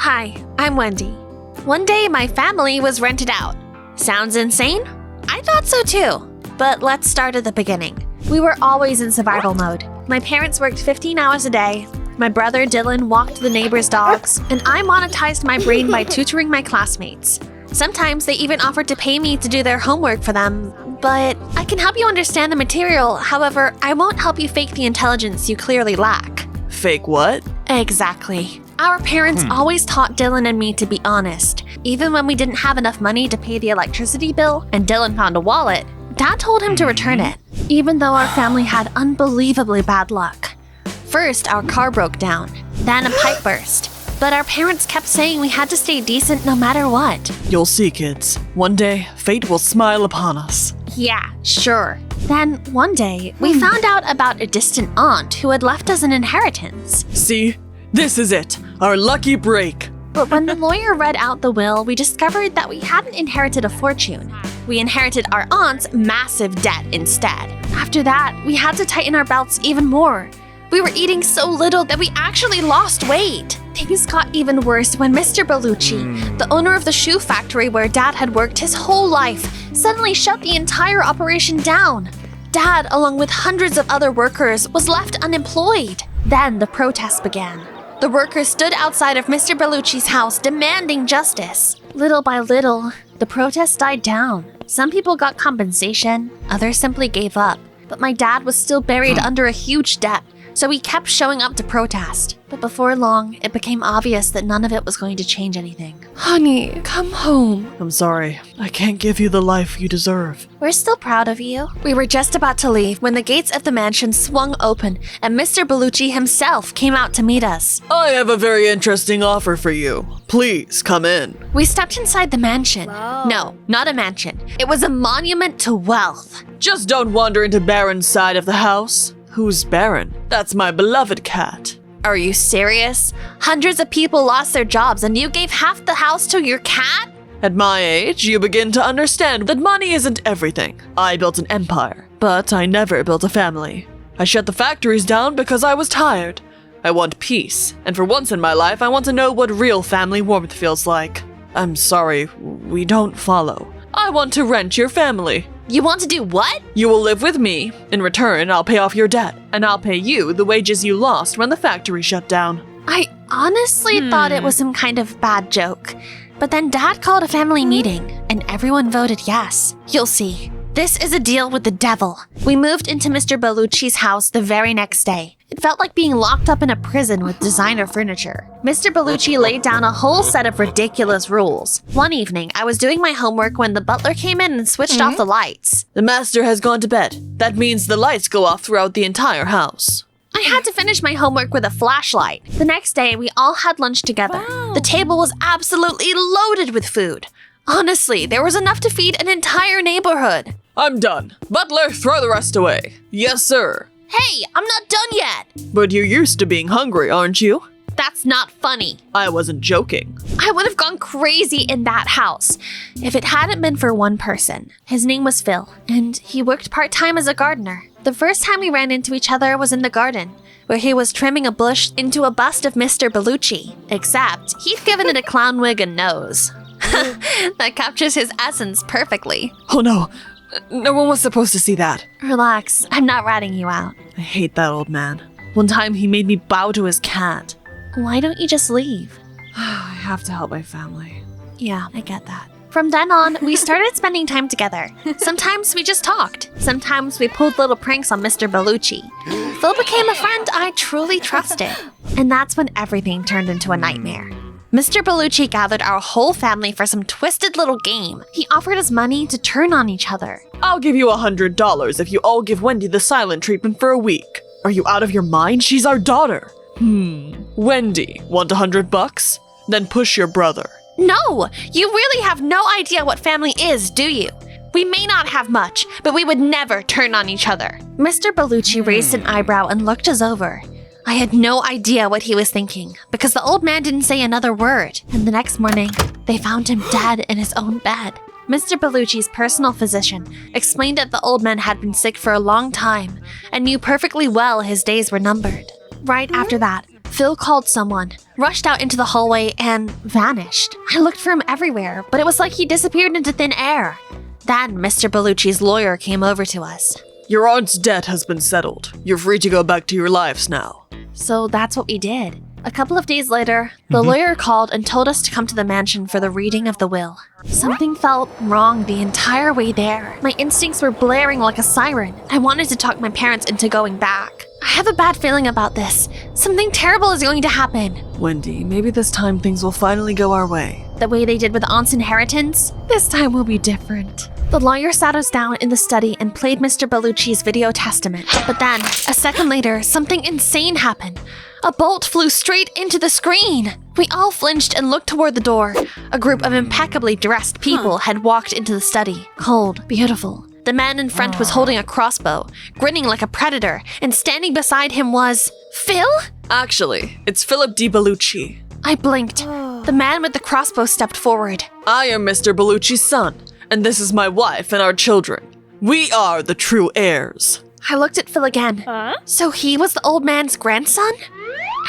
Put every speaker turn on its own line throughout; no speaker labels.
Hi, I'm Wendy. One day my family was rented out. Sounds insane? I thought so too. But let's start at the beginning. We were always in survival mode. My parents worked 15 hours a day. My brother Dylan walked the neighbor's dogs, and I monetized my brain by tutoring my classmates. Sometimes they even offered to pay me to do their homework for them, but I can help you understand the material. However, I won't help you fake the intelligence you clearly lack.
Fake what?
Exactly. Our parents always taught Dylan and me to be honest. Even when we didn't have enough money to pay the electricity bill and Dylan found a wallet, Dad told him to return it, even though our family had unbelievably bad luck. First, our car broke down, then a pipe burst. But our parents kept saying we had to stay decent no matter what.
You'll see, kids. One day, fate will smile upon us.
Yeah, sure. Then, one day, we found out about a distant aunt who had left us an inheritance.
See? This is it. Our lucky break.
But when the lawyer read out the will, we discovered that we hadn't inherited a fortune. We inherited our aunt's massive debt instead. After that, we had to tighten our belts even more. We were eating so little that we actually lost weight. Things got even worse when Mr. Bellucci, the owner of the shoe factory where Dad had worked his whole life, suddenly shut the entire operation down. Dad, along with hundreds of other workers, was left unemployed. Then the protests began. The workers stood outside of Mr. Bellucci's house demanding justice. Little by little, the protests died down. Some people got compensation, others simply gave up. But my dad was still buried under a huge debt, so we kept showing up to protest. But before long, it became obvious that none of it was going to change anything.
Honey, come home.
I'm sorry. I can't give you the life you deserve.
We're still proud of you. We were just about to leave when the gates of the mansion swung open and Mr. Bellucci himself came out to meet us.
I have a very interesting offer for you. Please come in.
We stepped inside the mansion. No, not a mansion. It was a monument to wealth.
Just don't wander into Baron's side of the house. Who's Baron? That's my beloved cat.
Are you serious? Hundreds of people lost their jobs and you gave half the house to your cat?
At my age, you begin to understand that money isn't everything. I built an empire, but I never built a family. I shut the factories down because I was tired. I want peace, and for once in my life, I want to know what real family warmth feels like. I'm sorry, we don't follow. I want to rent your family.
You want to do what?
You will live with me. In return, I'll pay off your debt, and I'll pay you the wages you lost when the factory shut down.
I honestly thought it was some kind of bad joke. But then Dad called a family meeting, and everyone voted yes. You'll see. This is a deal with the devil. We moved into Mr. Bellucci's house the very next day. It felt like being locked up in a prison with designer furniture. Mr. Bellucci laid down a whole set of ridiculous rules. One evening, I was doing my homework when the butler came in and switched off the lights.
The master has gone to bed. That means the lights go off throughout the entire house.
I had to finish my homework with a flashlight. The next day, we all had lunch together. The table was absolutely loaded with food. Honestly, there was enough to feed an entire neighborhood.
I'm done. Butler, throw the rest away. Yes, sir.
Hey, I'm not done yet.
But you're used to being hungry, aren't you?
That's not funny.
I wasn't joking.
I would have gone crazy in that house if it hadn't been for one person. His name was Phil, and he worked part-time as a gardener. The first time we ran into each other was in the garden, where he was trimming a bush into a bust of Mr. Bellucci. Except, he'd given it a clown wig and nose. That captures his essence perfectly.
Oh no. No one was supposed to see that.
Relax, I'm not ratting you out.
I hate that old man. One time he made me bow to his cat.
Why don't you just leave?
I have to help my family.
Yeah, I get that. From then on, we started spending time together. Sometimes we just talked. Sometimes we pulled little pranks on Mr. Bellucci. Phil became a friend I truly trusted. And that's when everything turned into a nightmare. Mr. Bellucci gathered our whole family for some twisted little game. He offered us money to turn on each other.
I'll give you $100 if you all give Wendy the silent treatment for a week. Are you out of your mind? She's our daughter. Wendy, want $100? Then push your brother.
No! You really have no idea what family is, do you? We may not have much, but we would never turn on each other. Mr. Bellucci raised an eyebrow and looked us over. I had no idea what he was thinking, because the old man didn't say another word. And the next morning, they found him dead in his own bed. Mr. Bellucci's personal physician explained that the old man had been sick for a long time and knew perfectly well his days were numbered. Right after that, Phil called someone, rushed out into the hallway, and vanished. I looked for him everywhere, but it was like he disappeared into thin air. Then Mr. Bellucci's lawyer came over to us.
Your aunt's debt has been settled. You're free to go back to your lives now.
So that's what we did. A couple of days later, the lawyer called and told us to come to the mansion for the reading of the will. Something felt wrong the entire way there. My instincts were blaring like a siren. I wanted to talk my parents into going back. I have a bad feeling about this. Something terrible is going to happen.
Wendy, maybe this time things will finally go our way.
The way they did with Aunt's inheritance? This time will be different. The lawyer sat us down in the study and played Mr. Bellucci's video testament. But then, a second later, something insane happened. A bolt flew straight into the screen. We all flinched and looked toward the door. A group of impeccably dressed people had walked into the study. Cold, beautiful. The man in front was holding a crossbow, grinning like a predator, and standing beside him was... Phil?
Actually, it's Philip Di Bellucci.
I blinked. The man with the crossbow stepped forward.
I am Mr. Bellucci's son, and this is my wife and our children. We are the true heirs.
I looked at Phil again. So he was the old man's grandson?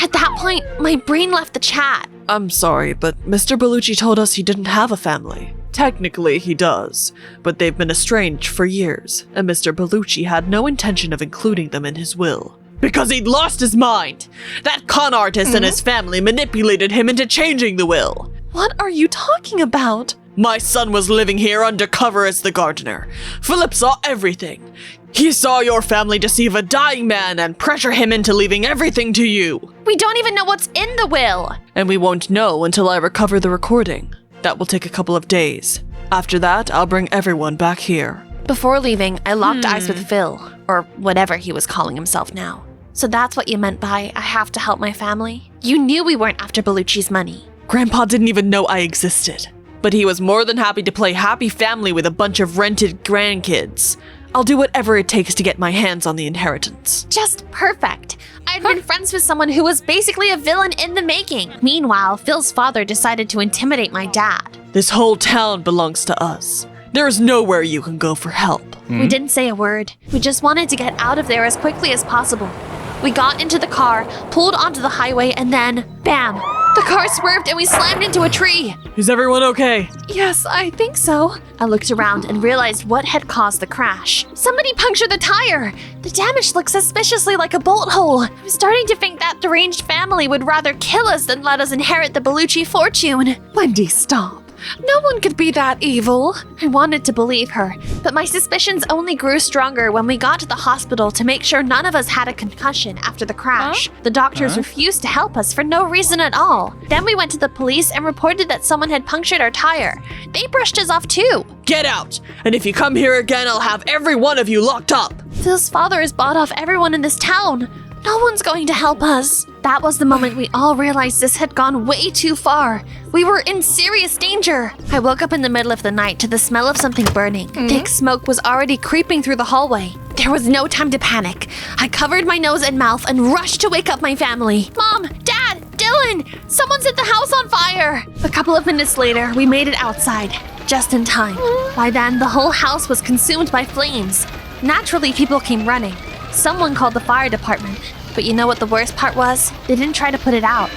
At that point, my brain left the chat.
I'm sorry, but Mr. Bellucci told us he didn't have a family. Technically, he does, but they've been estranged for years, and Mr. Bellucci had no intention of including them in his will. Because he'd lost his mind! That con artist and his family manipulated him into changing the will!
What are you talking about?
My son was living here undercover as the gardener. Philip saw everything. He saw your family deceive a dying man and pressure him into leaving everything to you.
We don't even know what's in the will.
And we won't know until I recover the recording. That will take a couple of days. After that, I'll bring everyone back here.
Before leaving, I locked eyes with Phil, or whatever he was calling himself now. So that's what you meant by, I have to help my family? You knew we weren't after Bellucci's money.
Grandpa didn't even know I existed. But he was more than happy to play happy family with a bunch of rented grandkids. I'll do whatever it takes to get my hands on the inheritance.
Just perfect. I'd been friends with someone who was basically a villain in the making. Meanwhile, Phil's father decided to intimidate my dad.
This whole town belongs to us. There is nowhere you can go for help.
We didn't say a word. We just wanted to get out of there as quickly as possible. We got into the car, pulled onto the highway, and then, bam! The car swerved and we slammed into a tree.
Is everyone okay?
Yes, I think so.
I looked around and realized what had caused the crash. Somebody punctured the tire. The damage looked suspiciously like a bolt hole. I was starting to think that deranged family would rather kill us than let us inherit the Bellucci fortune.
Wendy, stop. No one could be that evil.
I wanted to believe her, but my suspicions only grew stronger when we got to the hospital to make sure none of us had a concussion after the crash. The doctors refused to help us for no reason at all. Then we went to the police and reported that someone had punctured our tire. They brushed us off too.
Get out! And if you come here again, I'll have every one of you locked up!
Phil's father has bought off everyone in this town. No one's going to help us. That was the moment we all realized this had gone way too far. We were in serious danger. I woke up in the middle of the night to the smell of something burning. Thick smoke was already creeping through the hallway. There was no time to panic. I covered my nose and mouth and rushed to wake up my family. Mom, Dad, Dylan, someone set the house on fire. A couple of minutes later, we made it outside, just in time. By then, the whole house was consumed by flames. Naturally, people came running. Someone called the fire department. But you know what the worst part was? They didn't try to put it out.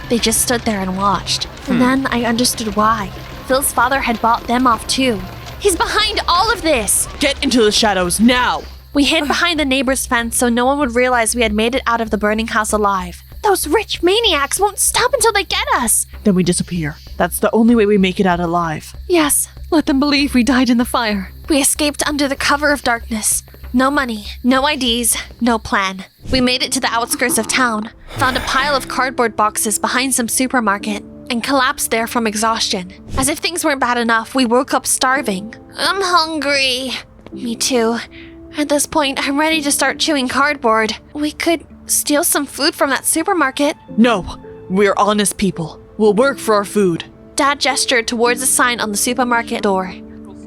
They just stood there and watched. And then I understood why. Phil's father had bought them off too. He's behind all of this!
Get into the shadows now!
We hid behind the neighbor's fence so no one would realize we had made it out of the burning house alive. Those rich maniacs won't stop until they get us!
Then we disappear. That's the only way we make it out alive.
Yes,
Let them believe we died in the fire.
we escaped under the cover of darkness. No money, no IDs, no plan. We made it to the outskirts of town, found a pile of cardboard boxes behind some supermarket, and collapsed there from exhaustion. As if things weren't bad enough, we woke up starving. I'm hungry. Me too. At this point, I'm ready to start chewing cardboard. We could steal some food from that supermarket.
No, we're honest people. We'll work for our food.
Dad gestured towards a sign on the supermarket door.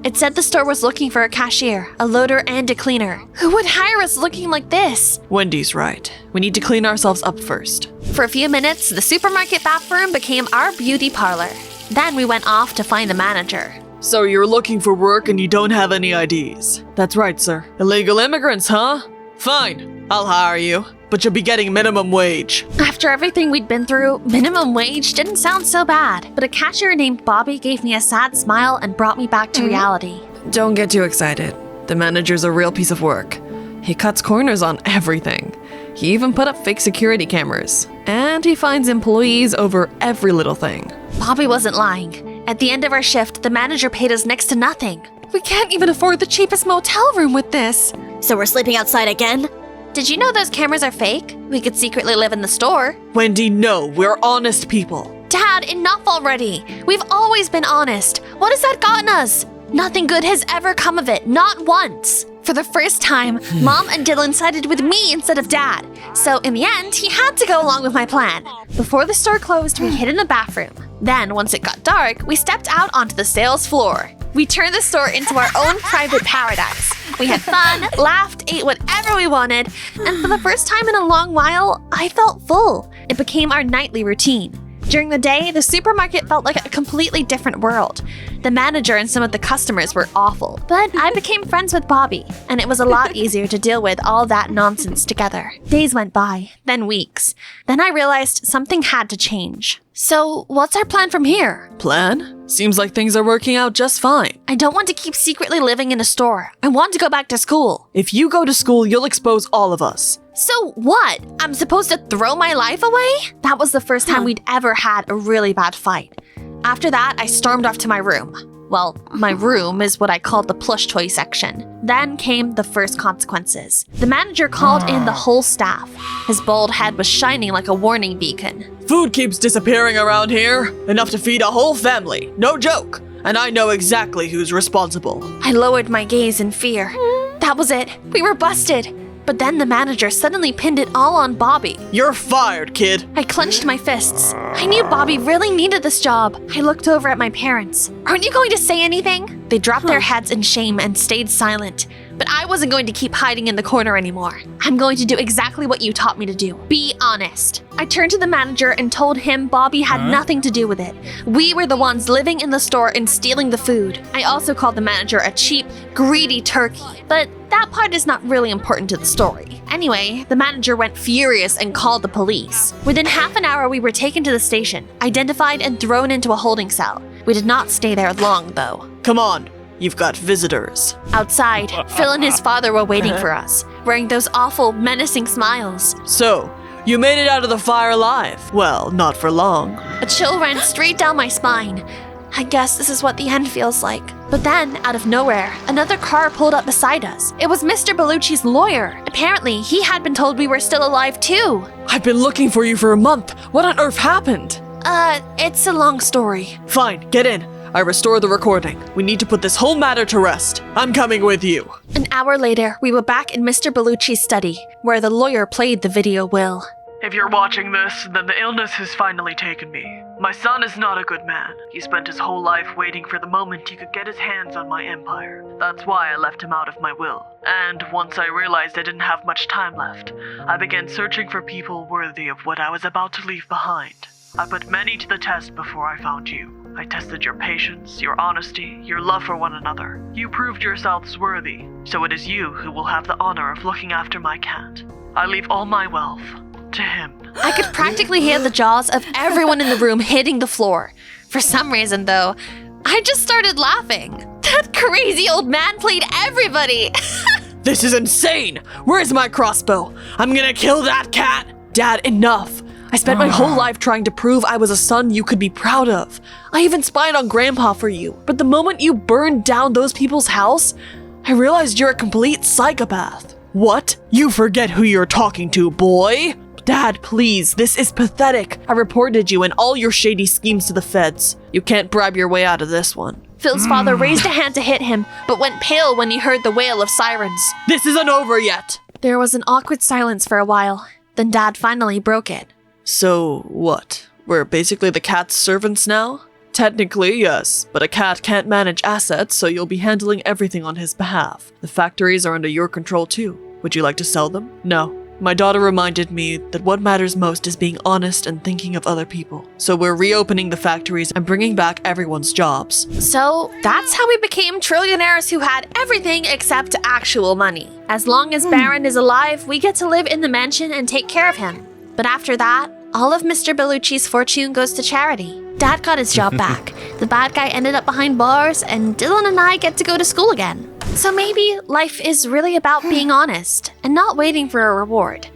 It said the store was looking for a cashier, a loader, and a cleaner. Who would hire us looking like this?
Wendy's right. We need to clean ourselves up first.
For a few minutes, the supermarket bathroom became our beauty parlor. Then we went off to find the manager.
So you're looking for work and you don't have any IDs. That's right, sir. Illegal immigrants, huh? Fine, I'll hire you. but you'll be getting minimum wage.
After everything we'd been through, minimum wage didn't sound so bad. But a cashier named Bobby gave me a sad smile and brought me back to reality.
Don't get too excited. The manager's a real piece of work. He cuts corners on everything. He even put up fake security cameras. And he finds employees over every little thing.
Bobby wasn't lying. At the end of our shift, the manager paid us next to nothing.
We can't even afford the cheapest motel room with this.
So we're sleeping outside again?
Did you know those cameras are fake? We could secretly live in the store.
Wendy, no, we're honest people.
Dad, enough already. We've always been honest. What has that gotten us? Nothing good has ever come of it, not once. For the first time, Mom and Dylan sided with me instead of Dad. So in the end, he had to go along with my plan. Before the store closed, we hid in the bathroom. Then, once it got dark, we stepped out onto the sales floor. We turned the store into our own private paradise. We had fun, laughed, ate whatever we wanted, and for the first time in a long while, I felt full. It became our nightly routine. During the day, the supermarket felt like a completely different world. The manager and some of the customers were awful, but I became friends with Bobby, and it was a lot easier to deal with all that nonsense together. Days went by, then weeks. Then I realized something had to change. So, what's our plan from here?
Plan? Seems like things are working out just fine.
I don't want to keep secretly living in a store. I want to go back to school.
If you go to school, you'll expose all of us.
So what? I'm supposed to throw my life away? That was the first time we'd ever had a really bad fight. After that, I stormed off to my room. Well, my room is what I called the plush toy section. Then came the first consequences. The manager called in the whole staff. His bald head was shining like a warning beacon.
Food keeps disappearing around here. Enough to feed a whole family. No joke. And I know exactly who's responsible.
I lowered my gaze in fear. That was it. We were busted. But then the manager suddenly pinned it all on Bobby.
You're fired, kid.
I clenched my fists. I knew Bobby really needed this job. I looked over at my parents. Aren't you going to say anything? They dropped their heads in shame and stayed silent. But I wasn't going to keep hiding in the corner anymore. I'm going to do exactly what you taught me to do. Be honest. I turned to the manager and told him Bobby had nothing to do with it. We were the ones living in the store and stealing the food. I also called the manager a cheap, greedy turkey. But that part is not really important to the story. Anyway, the manager went furious and called the police. Within half an hour, we were taken to the station, identified and thrown into a holding cell. We did not stay there long, though.
Come on. You've got visitors.
Outside, Phil and his father were waiting for us, wearing those awful, menacing smiles.
So, you made it out of the fire alive. Well, not for long.
A chill ran straight down my spine. I guess this is what the end feels like. But then, out of nowhere, another car pulled up beside us. It was Mr. Bellucci's lawyer. Apparently, he had been told we were still alive too.
I've been looking for you for a month. What on earth happened?
It's a long story.
Fine, get in. I restore the recording. We need to put this whole matter to rest. I'm coming with you.
An hour later, we were back in Mr. Bellucci's study, where the lawyer played the video will.
If you're watching this, then the illness has finally taken me. My son is not a good man. He spent his whole life waiting for the moment he could get his hands on my empire. That's why I left him out of my will. And once I realized I didn't have much time left, I began searching for people worthy of what I was about to leave behind. I put many to the test before I found you. I tested your patience, your honesty, your love for one another. You proved yourselves worthy, so it is you who will have the honor of looking after my cat. I leave all my wealth to him.
I could practically hear the jaws of everyone in the room hitting the floor. For some reason, though, I just started laughing. That crazy old man played everybody.
This is insane! Where's my crossbow? I'm gonna kill that cat! Dad, enough! I spent my whole life trying to prove I was a son you could be proud of. I even spied on Grandpa for you, but the moment you burned down those people's house, I realized you're a complete psychopath. What? You forget who you're talking to, boy! Dad, please, this is pathetic. I reported you and all your shady schemes to the feds. You can't bribe your way out of this one.
Phil's father raised a hand to hit him, but went pale when he heard the wail of sirens.
This isn't over yet!
There was an awkward silence for a while. Then Dad finally broke it.
So, what? We're basically the cat's servants now? Technically, yes, but a cat can't manage assets, so you'll be handling everything on his behalf. The factories are under your control too. Would you like to sell them? No. My daughter reminded me that what matters most is being honest and thinking of other people. So we're reopening the factories and bringing back everyone's jobs.
So that's how we became trillionaires who had everything except actual money. As long as Baron is alive, we get to live in the mansion and take care of him. But after that, all of Mr. Bellucci's fortune goes to charity. Dad got his job back. The bad guy ended up behind bars, and Dylan and I get to go to school again. So maybe life is really about being honest and not waiting for a reward.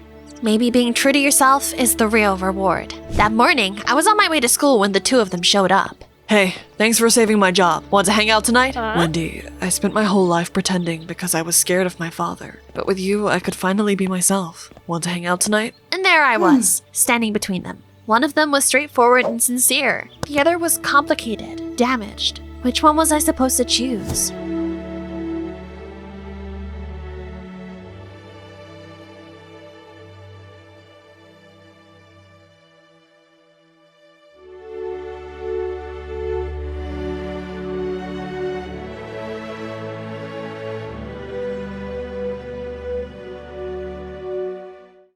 Maybe being true to yourself is the real reward. That morning, I was on my way to school when the two of them showed up.
Hey, thanks for saving my job. Want to hang out tonight? Wendy, I spent my whole life pretending because I was scared of my father. But with you, I could finally be myself. Want to hang out tonight?
And there I was, standing between them. One of them was straightforward and sincere. The other was complicated, damaged. Which one was I supposed to choose?